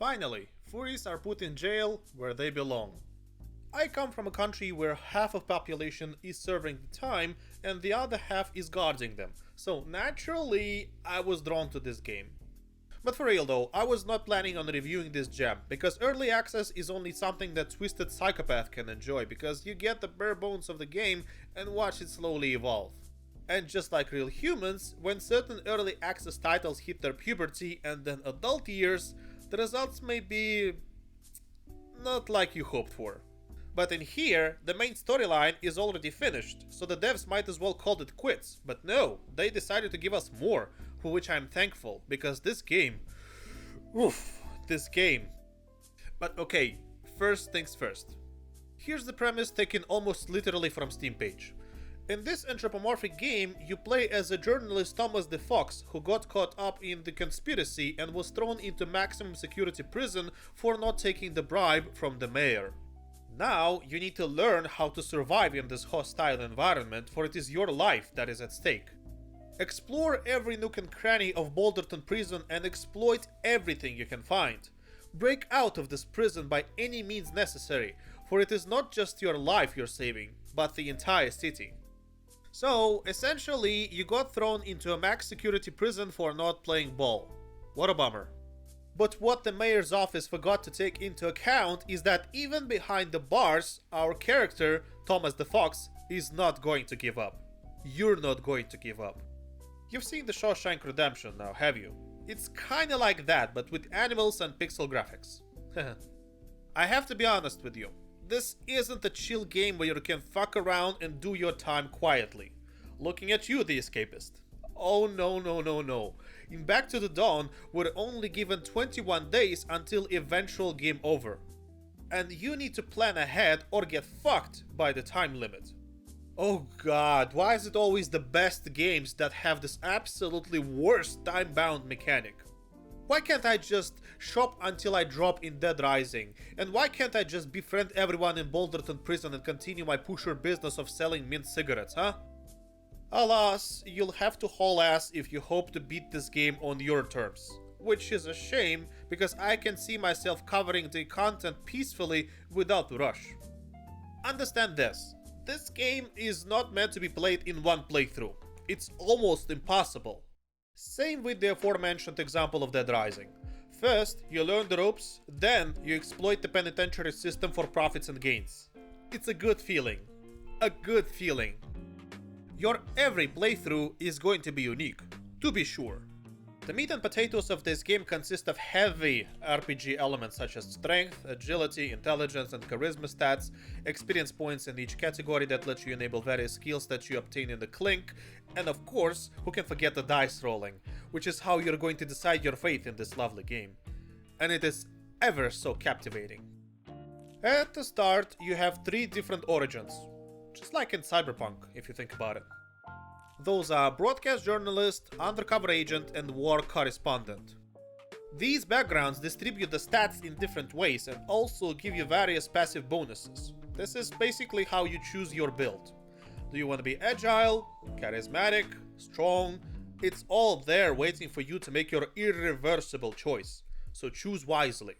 Finally, furries are put in jail where they belong. I come from a country where half of population is serving the time and the other half is guarding them, so naturally I was drawn to this game. But for real though, I was not planning on reviewing this gem, because early access is only something that twisted psychopath can enjoy, because you get the bare bones of the game and watch it slowly evolve. And just like real humans, when certain early access titles hit their puberty and then adult years, the results may be not like you hoped for. But in here, the main storyline is already finished, so the devs might as well call it quits. But no, they decided to give us more, for which I'm thankful, because this game... this game. But okay, first things first. Here's the premise taken almost literally from Steam page. In this anthropomorphic game, you play as a journalist Thomas the Fox, who got caught up in the conspiracy and was thrown into maximum security prison for not taking the bribe from the mayor. Now, you need to learn how to survive in this hostile environment, for it is your life that is at stake. Explore every nook and cranny of Boulderton prison and exploit everything you can find. Break out of this prison by any means necessary, for it is not just your life you're saving, but the entire city. So, essentially, you got thrown into a max security prison for not playing ball. What a bummer. But what the mayor's office forgot to take into account is that even behind the bars, our character, Thomas the Fox, is not going to give up. You're not going to give up. You've seen the Shawshank Redemption now, have you? It's kinda like that, but with animals and pixel graphics. I have to be honest with you. This isn't a chill game where you can fuck around and do your time quietly. Looking at you, the escapist. Oh no. In Back to the Dawn, we're only given 21 days until eventual game over. And you need to plan ahead or get fucked by the time limit. Oh god, why is it always the best games that have this absolutely worst time-bound mechanic? Why can't I just shop until I drop in Dead Rising? And why can't I just befriend everyone in Boulderton prison and continue my pusher business of selling mint cigarettes, huh? Alas, you'll have to haul ass if you hope to beat this game on your terms. Which is a shame, because I can see myself covering the content peacefully without rush. Understand this. This game is not meant to be played in one playthrough. It's almost impossible. Same with the aforementioned example of Dead Rising. First, you learn the ropes, then you exploit the penitentiary system for profits and gains. It's a good feeling. A good feeling. Your every playthrough is going to be unique, to be sure. The meat and potatoes of this game consist of heavy RPG elements such as strength, agility, intelligence, and charisma stats, experience points in each category that let you enable various skills that you obtain in the Clink, and of course, who can forget the dice rolling, which is how you're going to decide your fate in this lovely game. And it is ever so captivating. At the start, you have 3 different origins, just like in Cyberpunk, if you think about it. Those are broadcast journalist, undercover agent, and war correspondent. These backgrounds distribute the stats in different ways and also give you various passive bonuses. This is basically how you choose your build. Do you want to be agile, charismatic, strong? It's all there waiting for you to make your irreversible choice, so choose wisely.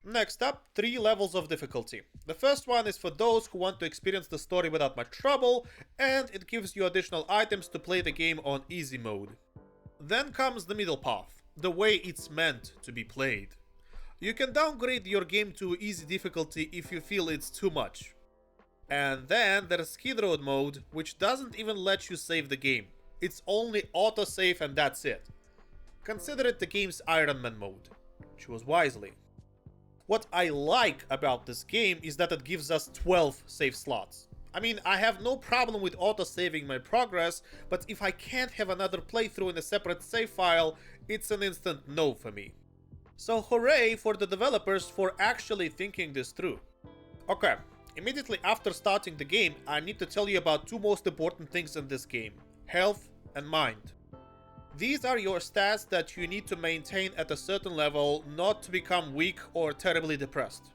Next up, 3 levels of difficulty. The first one is for those who want to experience the story without much trouble, and it gives you additional items to play the game on easy mode. Then comes the middle path, the way it's meant to be played. You can downgrade your game to easy difficulty if you feel it's too much. And then there's Skid Road mode, which doesn't even let you save the game. It's only autosave and that's it. Consider it the game's Iron Man mode. Choose wisely. What I like about this game is that it gives us 12 save slots. I mean, I have no problem with auto-saving my progress, but if I can't have another playthrough in a separate save file, it's an instant no for me. So hooray for the developers for actually thinking this through. Okay, immediately after starting the game, I need to tell you about 2 most important things in this game: health and mind. These are your stats that you need to maintain at a certain level, not to become weak or terribly depressed.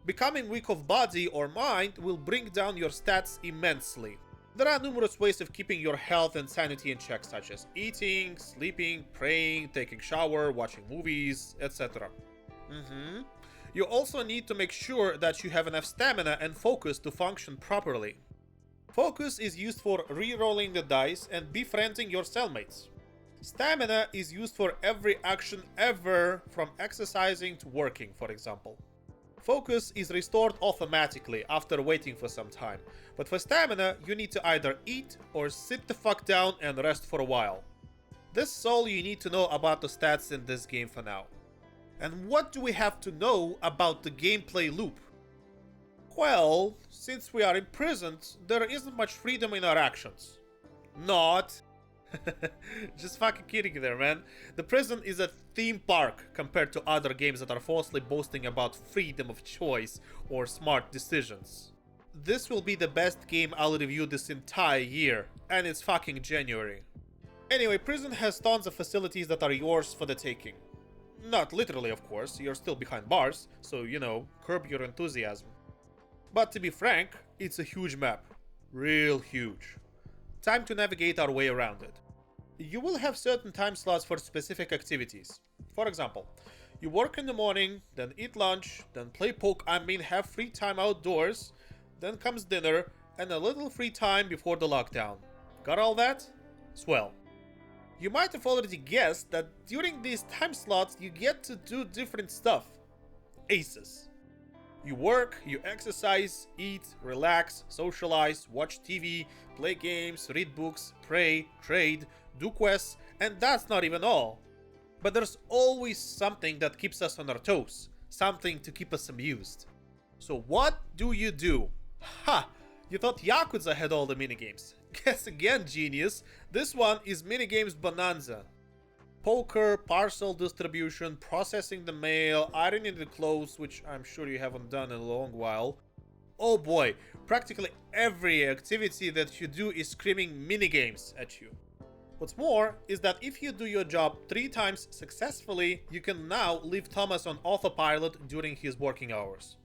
Becoming weak of body or mind will bring down your stats immensely. There are numerous ways of keeping your health and sanity in check, such as eating, sleeping, praying, taking shower, watching movies, etc. You also need to make sure that you have enough stamina and focus to function properly. Focus is used for re-rolling the dice and befriending your cellmates. Stamina is used for every action ever, from exercising to working, for example. Focus is restored automatically after waiting for some time, but for stamina you need to either eat or sit the fuck down and rest for a while. This is all you need to know about the stats in this game for now. And what do we have to know about the gameplay loop? Well, since we are imprisoned, there isn't much freedom in our actions. Not. Just fucking kidding there, man. The prison is a theme park compared to other games that are falsely boasting about freedom of choice or smart decisions. This will be the best game I'll review this entire year, and it's fucking January. Anyway, prison has tons of facilities that are yours for the taking. Not literally, of course, you're still behind bars, so, you know, curb your enthusiasm. But to be frank, it's a huge map. Real huge. Time to navigate our way around it. You will have certain time slots for specific activities. For example, you work in the morning, then eat lunch, then play have free time outdoors, then comes dinner, and a little free time before the lockdown. Got all that? Swell. You might have already guessed that during these time slots you get to do different stuff. Aces. You work, you exercise, eat, relax, socialize, watch TV, play games, read books, pray, trade, do quests, and that's not even all. But there's always something that keeps us on our toes, something to keep us amused. So what do? Ha! You thought Yakuza had all the minigames. Guess again, genius. This one is minigames bonanza. Poker, parcel distribution, processing the mail, ironing the clothes, which I'm sure you haven't done in a long while. Oh boy, practically every activity that you do is screaming minigames at you. What's more is that if you do your job 3 times successfully, you can now leave Thomas on autopilot during his working hours.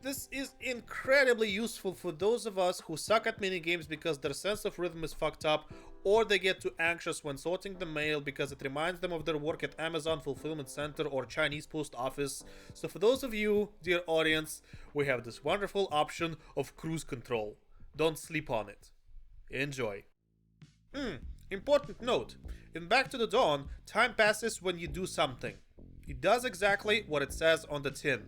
This is incredibly useful for those of us who suck at minigames because their sense of rhythm is fucked up, or they get too anxious when sorting the mail because it reminds them of their work at Amazon Fulfillment Center or Chinese Post Office. So for those of you, dear audience, we have this wonderful option of cruise control. Don't sleep on it. Enjoy. Important note. In Back to the Dawn, time passes when you do something. It does exactly what it says on the tin.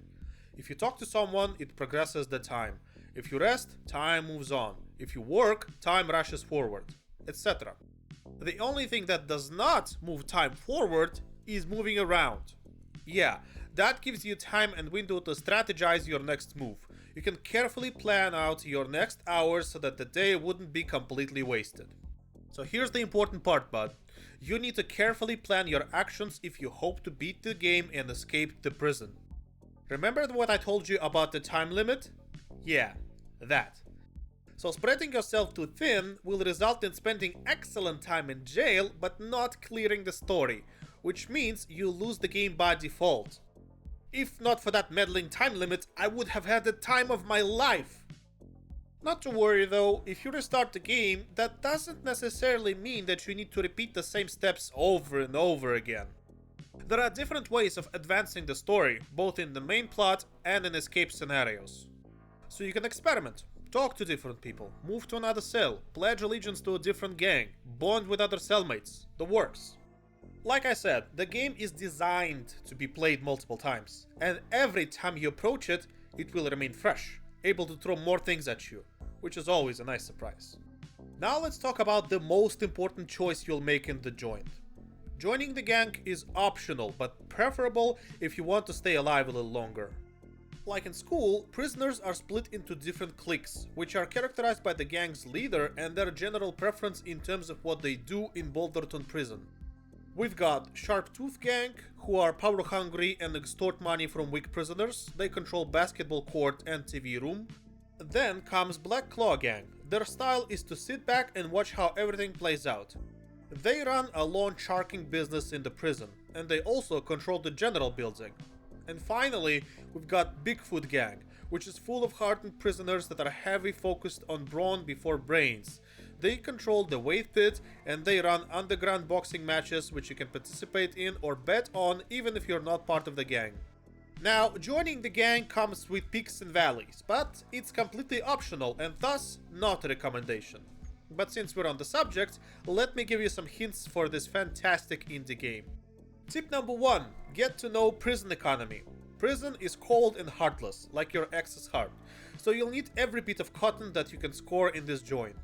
If you talk to someone, it progresses the time. If you rest, time moves on. If you work, time rushes forward, etc. The only thing that does not move time forward is moving around. Yeah, that gives you time and window to strategize your next move. You can carefully plan out your next hours so that the day wouldn't be completely wasted. So here's the important part, bud. You need to carefully plan your actions if you hope to beat the game and escape the prison. Remember what I told you about the time limit? Yeah, that. So spreading yourself too thin will result in spending excellent time in jail but not clearing the story, which means you lose the game by default. If not for that meddling time limit, I would have had the time of my life. Not to worry though, if you restart the game, that doesn't necessarily mean that you need to repeat the same steps over and over again. There are different ways of advancing the story, both in the main plot and in escape scenarios. So you can experiment, talk to different people, move to another cell, pledge allegiance to a different gang, bond with other cellmates, the works. Like I said, the game is designed to be played multiple times, and every time you approach it, it will remain fresh, able to throw more things at you, which is always a nice surprise. Now let's talk about the most important choice you'll make in the joint. Joining the gang is optional, but preferable if you want to stay alive a little longer. Like in school, prisoners are split into different cliques, which are characterized by the gang's leader and their general preference in terms of what they do in Boulderton prison. We've got Sharp Tooth Gang, who are power hungry and extort money from weak prisoners. They control basketball court and TV room. Then comes Black Claw Gang. Their style is to sit back and watch how everything plays out. They run a lawn sharking business in the prison, and they also control the general building. And finally, we've got Bigfoot Gang, which is full of hardened prisoners that are heavily focused on brawn before brains. They control the weight pit, and they run underground boxing matches which you can participate in or bet on even if you're not part of the gang. Now, joining the gang comes with peaks and valleys, but it's completely optional and thus not a recommendation. But since we're on the subject, let me give you some hints for this fantastic indie game. Tip number 1. Get to know prison economy. Prison is cold and heartless, like your ex's heart, so you'll need every bit of cotton that you can score in this joint.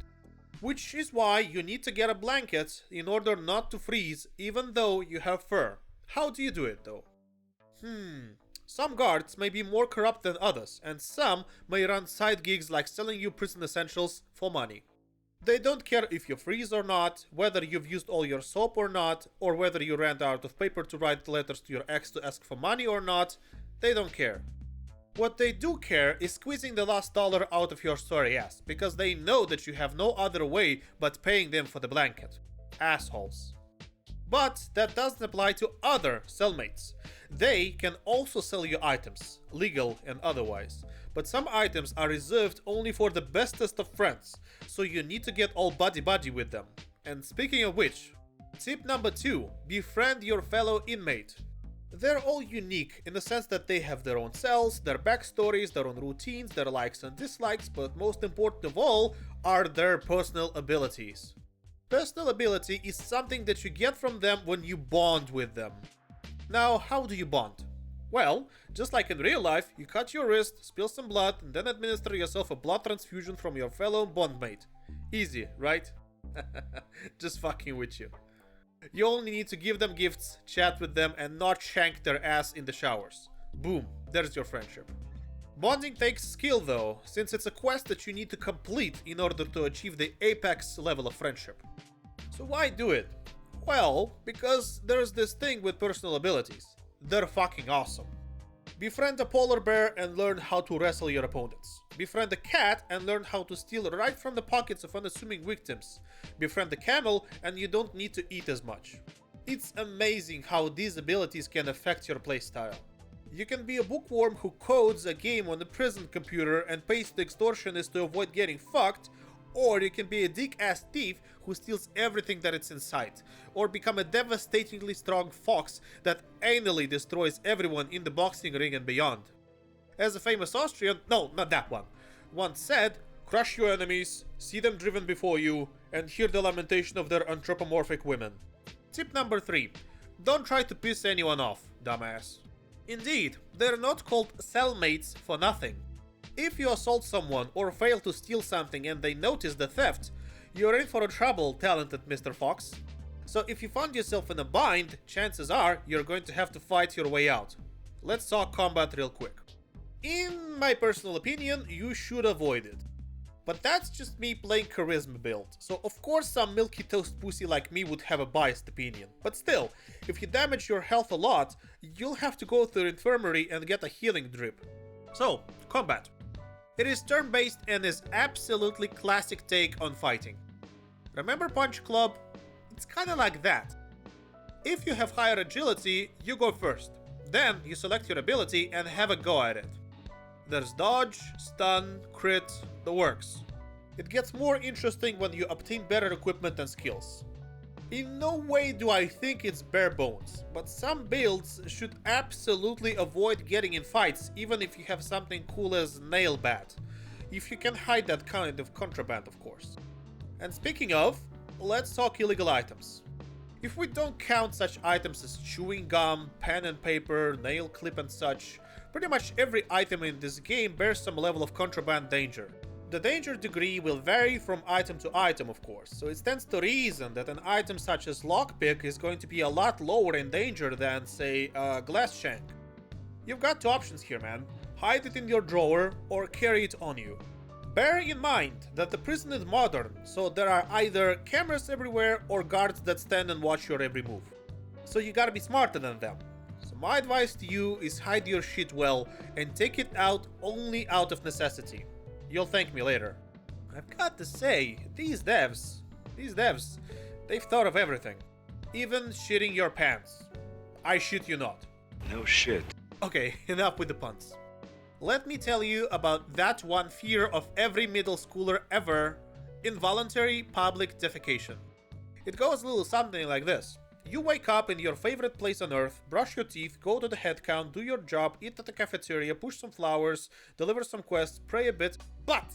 Which is why you need to get a blanket in order not to freeze even though you have fur. How do you do it though? Some guards may be more corrupt than others, and some may run side gigs like selling you prison essentials for money. They don't care if you freeze or not, whether you've used all your soap or not, or whether you ran out of paper to write letters to your ex to ask for money or not. They don't care. What they do care is squeezing the last dollar out of your sorry ass, because they know that you have no other way but paying them for the blanket. Assholes. But that doesn't apply to other cellmates. They can also sell you items, legal and otherwise. But some items are reserved only for the bestest of friends, so you need to get all buddy-buddy with them. And speaking of which, tip number 2, befriend your fellow inmate. They're all unique in the sense that they have their own cells, their backstories, their own routines, their likes and dislikes, but most important of all are their personal abilities. Personal ability is something that you get from them when you bond with them. Now, how do you bond? Well, just like in real life, you cut your wrist, spill some blood, and then administer yourself a blood transfusion from your fellow bondmate. Easy, right? Just fucking with you. You only need to give them gifts, chat with them, and not shank their ass in the showers. Boom, there's your friendship. Bonding takes skill though, since it's a quest that you need to complete in order to achieve the apex level of friendship. So why do it? Well, because there's this thing with personal abilities. They're fucking awesome. Befriend a polar bear and learn how to wrestle your opponents. Befriend a cat and learn how to steal right from the pockets of unassuming victims. Befriend a camel and you don't need to eat as much. It's amazing how these abilities can affect your playstyle. You can be a bookworm who codes a game on a prison computer and pays the extortionist to avoid getting fucked, or you can be a dick-ass thief who steals everything that is in sight, or become a devastatingly strong fox that anally destroys everyone in the boxing ring and beyond. As a famous Austrian, no, not that one, once said, crush your enemies, see them driven before you, and hear the lamentation of their anthropomorphic women. Tip number 3. Don't try to piss anyone off, dumbass. Indeed, they're not called cellmates for nothing. If you assault someone or fail to steal something and they notice the theft, you're in for a trouble, talented Mr. Fox. So if you find yourself in a bind, chances are you're going to have to fight your way out. Let's talk combat real quick. In my personal opinion, you should avoid it. But that's just me playing charisma build, so of course some milky toast pussy like me would have a biased opinion. But still, if you damage your health a lot, you'll have to go to the infirmary and get a healing drip. So, combat. It is turn-based and is absolutely classic take on fighting. Remember Punch Club? It's kinda like that. If you have higher agility, you go first. Then you select your ability and have a go at it. There's dodge, stun, crit, the works. It gets more interesting when you obtain better equipment and skills. In no way do I think it's bare bones, but some builds should absolutely avoid getting in fights even if you have something cool as nail bat. If you can hide that kind of contraband, of course. And speaking of, let's talk illegal items. If we don't count such items as chewing gum, pen and paper, nail clip and such, pretty much every item in this game bears some level of contraband danger. The danger degree will vary from item to item, of course, so it stands to reason that an item such as lockpick is going to be a lot lower in danger than, say, a glass shank. You've got two options here, man. Hide it in your drawer or carry it on you. Bear in mind that the prison is modern, so there are either cameras everywhere or guards that stand and watch your every move. So you gotta be smarter than them. So my advice to you is hide your shit well and take it out only out of necessity. You'll thank me later. I've got to say, these devs, they've thought of everything. Even shitting your pants. I shit you not. No shit. Okay, enough with the puns. Let me tell you about that one fear of every middle schooler ever: involuntary public defecation. It goes a little something like this. You wake up in your favorite place on earth, brush your teeth, go to the headcount, do your job, eat at the cafeteria, push some flowers, deliver some quests, pray a bit. But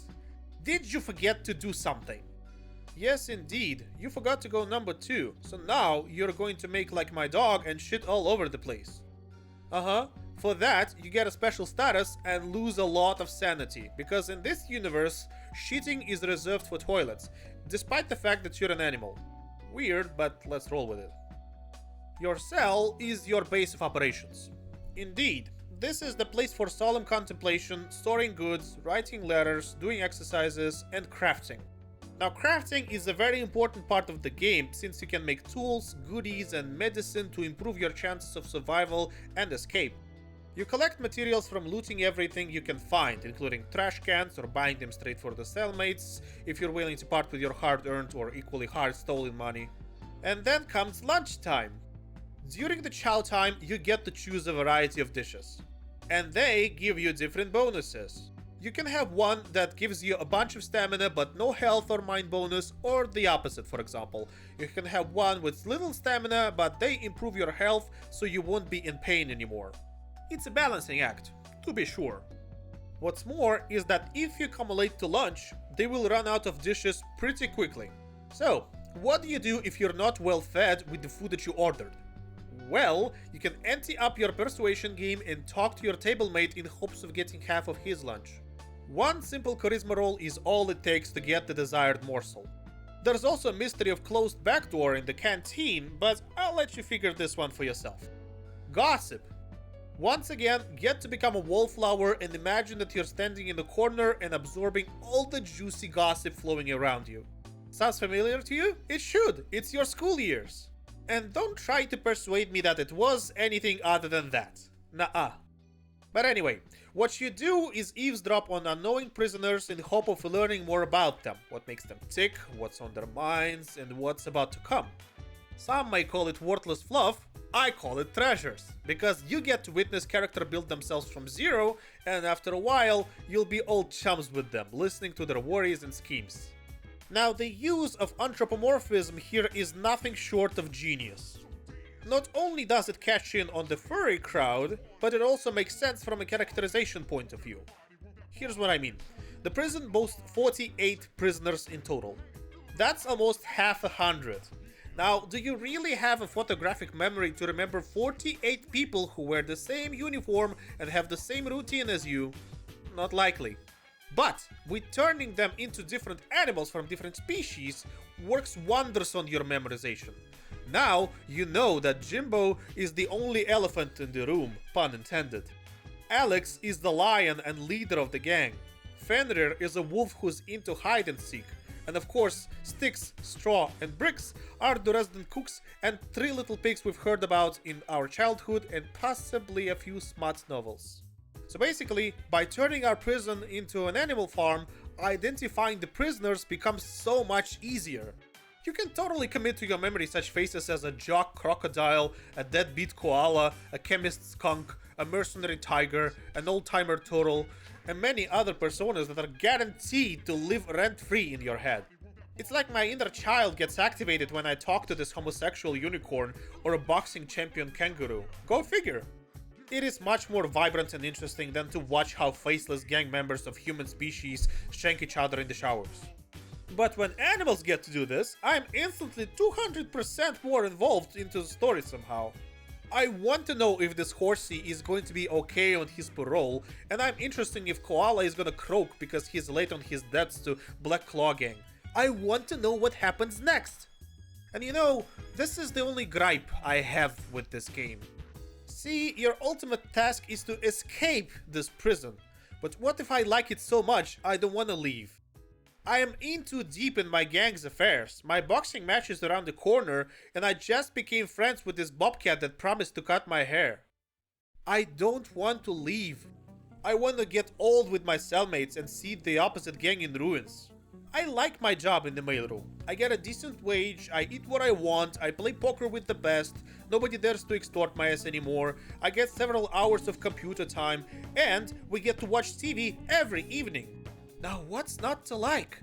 did you forget to do something? Yes, indeed. You forgot to go number 2. So now you're going to make like my dog and shit all over the place. For that, you get a special status and lose a lot of sanity, because in this universe, shitting is reserved for toilets, despite the fact that you're an animal. Weird, but let's roll with it. Your cell is your base of operations. Indeed, this is the place for solemn contemplation, storing goods, writing letters, doing exercises, and crafting. Now, crafting is a very important part of the game, since you can make tools, goodies, and medicine to improve your chances of survival and escape. You collect materials from looting everything you can find, including trash cans or buying them straight for the cellmates, if you're willing to part with your hard-earned or equally hard-stolen money. And then comes lunchtime. During the chow time, you get to choose a variety of dishes. And they give you different bonuses. You can have one that gives you a bunch of stamina but no health or mind bonus, or the opposite, for example. You can have one with little stamina but they improve your health so you won't be in pain anymore. It's a balancing act, to be sure. What's more is that if you come late to lunch, they will run out of dishes pretty quickly. So, what do you do if you're not well fed with the food that you ordered? Well, you can ante up your persuasion game and talk to your table mate in hopes of getting half of his lunch. One simple charisma roll is all it takes to get the desired morsel. There's also a mystery of closed backdoor in the canteen, but I'll let you figure this one for yourself. Gossip. Once again, get to become a wallflower and imagine that you're standing in the corner and absorbing all the juicy gossip flowing around you. Sounds familiar to you? It should. It's your school years. And don't try to persuade me that it was anything other than that. Nuh-uh. But anyway, what you do is eavesdrop on unknowing prisoners in hope of learning more about them, what makes them tick, what's on their minds, and what's about to come. Some may call it worthless fluff, I call it treasures, because you get to witness character build themselves from zero, and after a while, you'll be old chums with them, listening to their worries and schemes. Now, the use of anthropomorphism here is nothing short of genius. Not only does it cash in on the furry crowd, but it also makes sense from a characterization point of view. Here's what I mean. The prison boasts 48 prisoners in total. That's almost half 100. Now, do you really have a photographic memory to remember 48 people who wear the same uniform and have the same routine as you? Not likely. But with turning them into different animals from different species works wonders on your memorization. Now you know that Jimbo is the only elephant in the room, pun intended. Alex is the lion and leader of the gang. Fenrir is a wolf who's into hide and seek. And of course, Sticks, Straw, and Bricks are the resident cooks and 3 little pigs we've heard about in our childhood and possibly a few smut novels. So basically, by turning our prison into an animal farm, identifying the prisoners becomes so much easier. You can totally commit to your memory such faces as a jock crocodile, a deadbeat koala, a chemist skunk, a mercenary tiger, an old-timer turtle, and many other personas that are guaranteed to live rent-free in your head. It's like my inner child gets activated when I talk to this homosexual unicorn or a boxing champion kangaroo. Go figure! It is much more vibrant and interesting than to watch how faceless gang members of human species shank each other in the showers. But when animals get to do this, I'm instantly 200% more involved into the story somehow. I want to know if this horsey is going to be okay on his parole, and I'm interested if Koala is gonna croak because he's late on his debts to Black Claw Gang. I want to know what happens next. And you know, this is the only gripe I have with this game. See, your ultimate task is to escape this prison. But what if I like it so much I don't want to leave? I am in too deep in my gang's affairs. My boxing match is around the corner and I just became friends with this bobcat that promised to cut my hair. I don't want to leave. I want to get old with my cellmates and see the opposite gang in ruins. I like my job in the mailroom. I get a decent wage, I eat what I want, I play poker with the best, nobody dares to extort my ass anymore, I get several hours of computer time, and we get to watch TV every evening. Now what's not to like?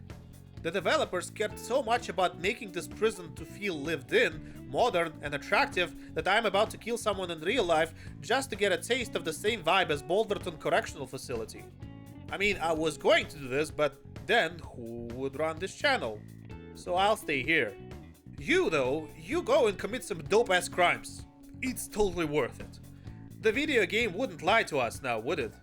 The developers cared so much about making this prison to feel lived in, modern, and attractive that I'm about to kill someone in real life just to get a taste of the same vibe as Boulderton Correctional Facility. I mean, I was going to do this, but then who would run this channel? So I'll stay here. You, though, you go and commit some dope-ass crimes. It's totally worth it. The video game wouldn't lie to us now, would it?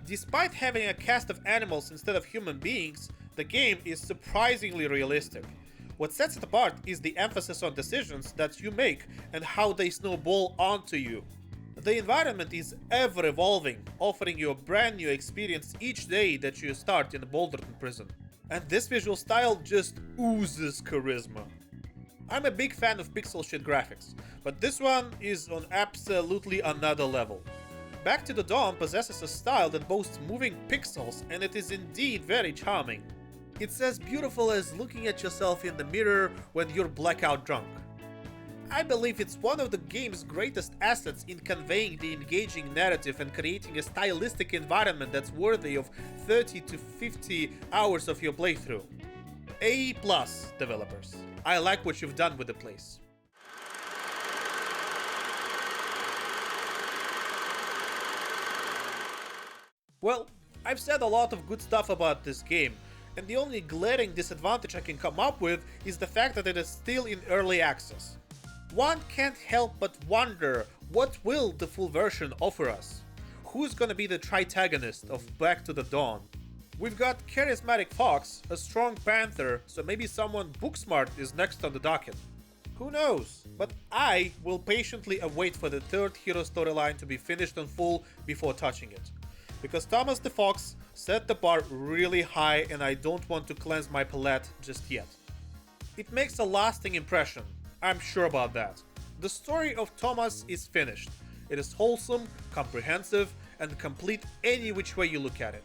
Despite having a cast of animals instead of human beings, the game is surprisingly realistic. What sets it apart is the emphasis on decisions that you make and how they snowball onto you. The environment is ever evolving, offering you a brand new experience each day that you start in the Boulderton prison. And this visual style just oozes charisma. I'm a big fan of pixel shit graphics, but this one is on absolutely another level. Back to the Dawn possesses a style that boasts moving pixels, and it is indeed very charming. It's as beautiful as looking at yourself in the mirror when you're blackout drunk. I believe it's one of the game's greatest assets in conveying the engaging narrative and creating a stylistic environment that's worthy of 30 to 50 hours of your playthrough. A+, developers. I like what you've done with the place. Well, I've said a lot of good stuff about this game, and the only glaring disadvantage I can come up with is the fact that it is still in early access. One can't help but wonder, what will the full version offer us? Who's gonna be the tritagonist of Back to the Dawn? We've got charismatic Fox, a strong Panther, so maybe someone book-smart is next on the docket. Who knows? But I will patiently await for the third hero storyline to be finished in full before touching it. Because Thomas the Fox set the bar really high and I don't want to cleanse my palate just yet. It makes a lasting impression, I'm sure about that. The story of Thomas is finished. It is wholesome, comprehensive, and complete any which way you look at it.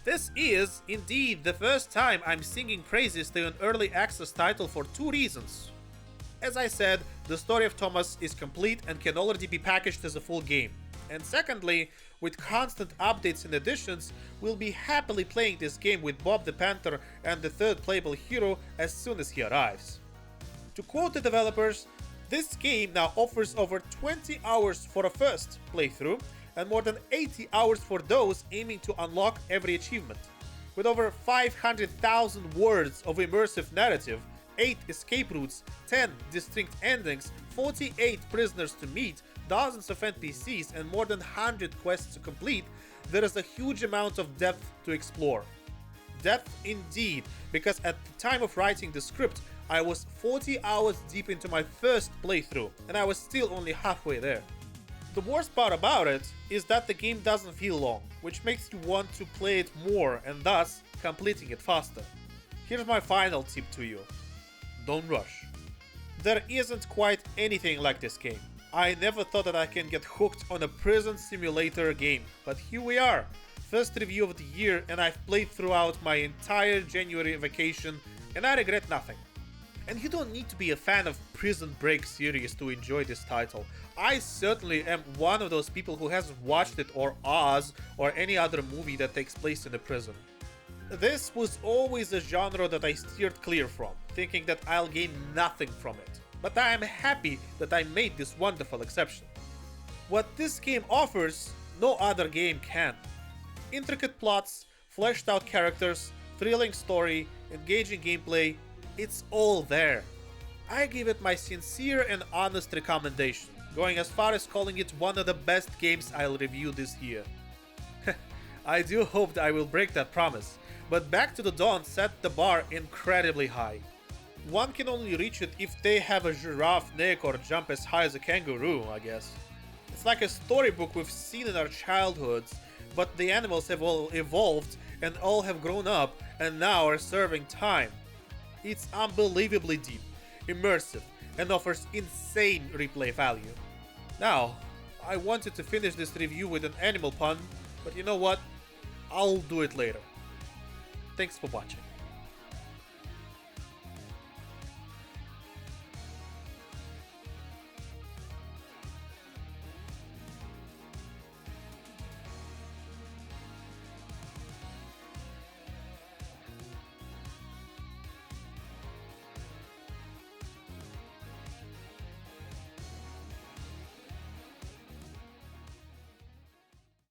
This is, indeed, the first time I'm singing praises to an early access title for two reasons. As I said, the story of Thomas is complete and can already be packaged as a full game. And secondly, with constant updates and additions, we'll be happily playing this game with Bob the Panther and the third playable hero as soon as he arrives. To quote the developers, this game now offers over 20 hours for a first playthrough, and more than 80 hours for those aiming to unlock every achievement. With over 500,000 words of immersive narrative, 8 escape routes, 10 distinct endings, 48 prisoners to meet, dozens of NPCs, and more than 100 quests to complete, there is a huge amount of depth to explore. Depth indeed, because at the time of writing the script, I was 40 hours deep into my first playthrough, and I was still only halfway there. The worst part about it is that the game doesn't feel long, which makes you want to play it more and thus completing it faster. Here's my final tip to you. Don't rush. There isn't quite anything like this game. I never thought that I can get hooked on a prison simulator game, but here we are. First review of the year, and I've played throughout my entire January vacation, and I regret nothing. And you don't need to be a fan of Prison Break series to enjoy this title. I certainly am one of those people who hasn't watched it or Oz or any other movie that takes place in a prison. This was always a genre that I steered clear from, thinking that I'll gain nothing from it. But I am happy that I made this wonderful exception. What this game offers, no other game can. Intricate plots, fleshed out characters, thrilling story, engaging gameplay, it's all there. I give it my sincere and honest recommendation, going as far as calling it one of the best games I'll review this year. I do hope that I will break that promise, but Back to the Dawn set the bar incredibly high. One can only reach it if they have a giraffe neck or jump as high as a kangaroo, I guess. It's like a storybook we've seen in our childhoods, but the animals have all evolved and all have grown up and now are serving time. It's unbelievably deep, immersive, and offers insane replay value. Now, I wanted to finish this review with an animal pun, but you know what? I'll do it later. Thanks for watching.